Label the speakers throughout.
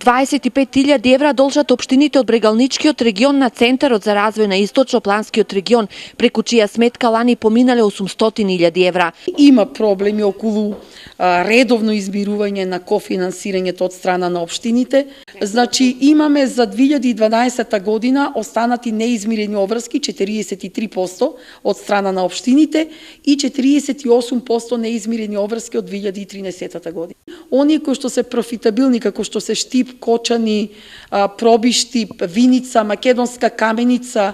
Speaker 1: 25.000 евра должат општините од Брегалничкиот регион на Центарот за развој на Источно-планскиот регион, преку чија сметка лани поминале 800.000 евра.
Speaker 2: Има проблеми околу редовно измирување на кофинансирањето од страна на општините. Значи имаме за 2012 година останати неизмирени обврски 43% од страна на општините и 48% неизмирени обврски од 2013 година. Оние кои што се профитабилни, како што се Штип, Кочани, Пробиштип, Виница, Македонска Каменица,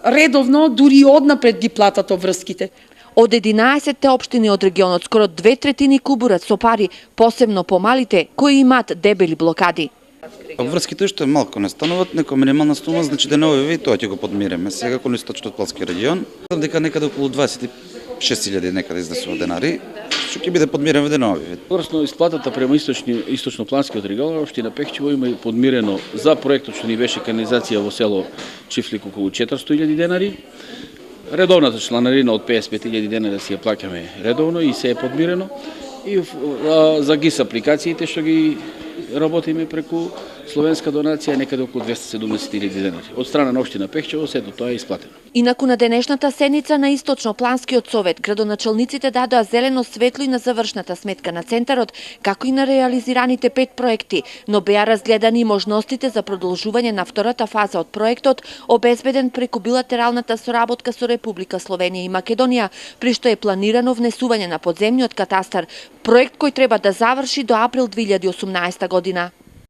Speaker 2: редовно, дури однапред ги платат обврските.
Speaker 1: Од 11 општини од регионот, скоро 2/3 кубурат со пари, посебно помалите, кои имаат дебели блокади.
Speaker 3: Обврските што малку не стануват, нека минимална сума, значи денови и тоа ќе го подмиреме. Сега кон Источно-плански регион, дека некаде околу 26.000 некаде изнесува денари, што ќе биде подмирено денови.
Speaker 4: Врсно исплатата према Источно-планскиот регион, општина Пехчево има подмирено за проектот што ни беше канализација во село Чифлик околу 400.000 денари. Редовната чланарина од 55.000 денари си ја плаќаме редовно и се е подмирено. И за ГИС апликациите што ги работиме преку словенска донација некаде околу 270.000 денари. Од страна на општина Пехчево сето тоа е исплатено.
Speaker 1: Инаку на денешната седница на Источно-планскиот совет, градоначалниците дадоа зелено светло и на завршната сметка на Центарот, како и на реализираните 5 проекти, но беа разгледани можностите за продолжување на втората фаза од проектот, обезбеден преку билатералната соработка со Република Словенија и Македонија, при што е планирано внесување на подземниот катастар, проект кој треба да заврши до април 2018 година.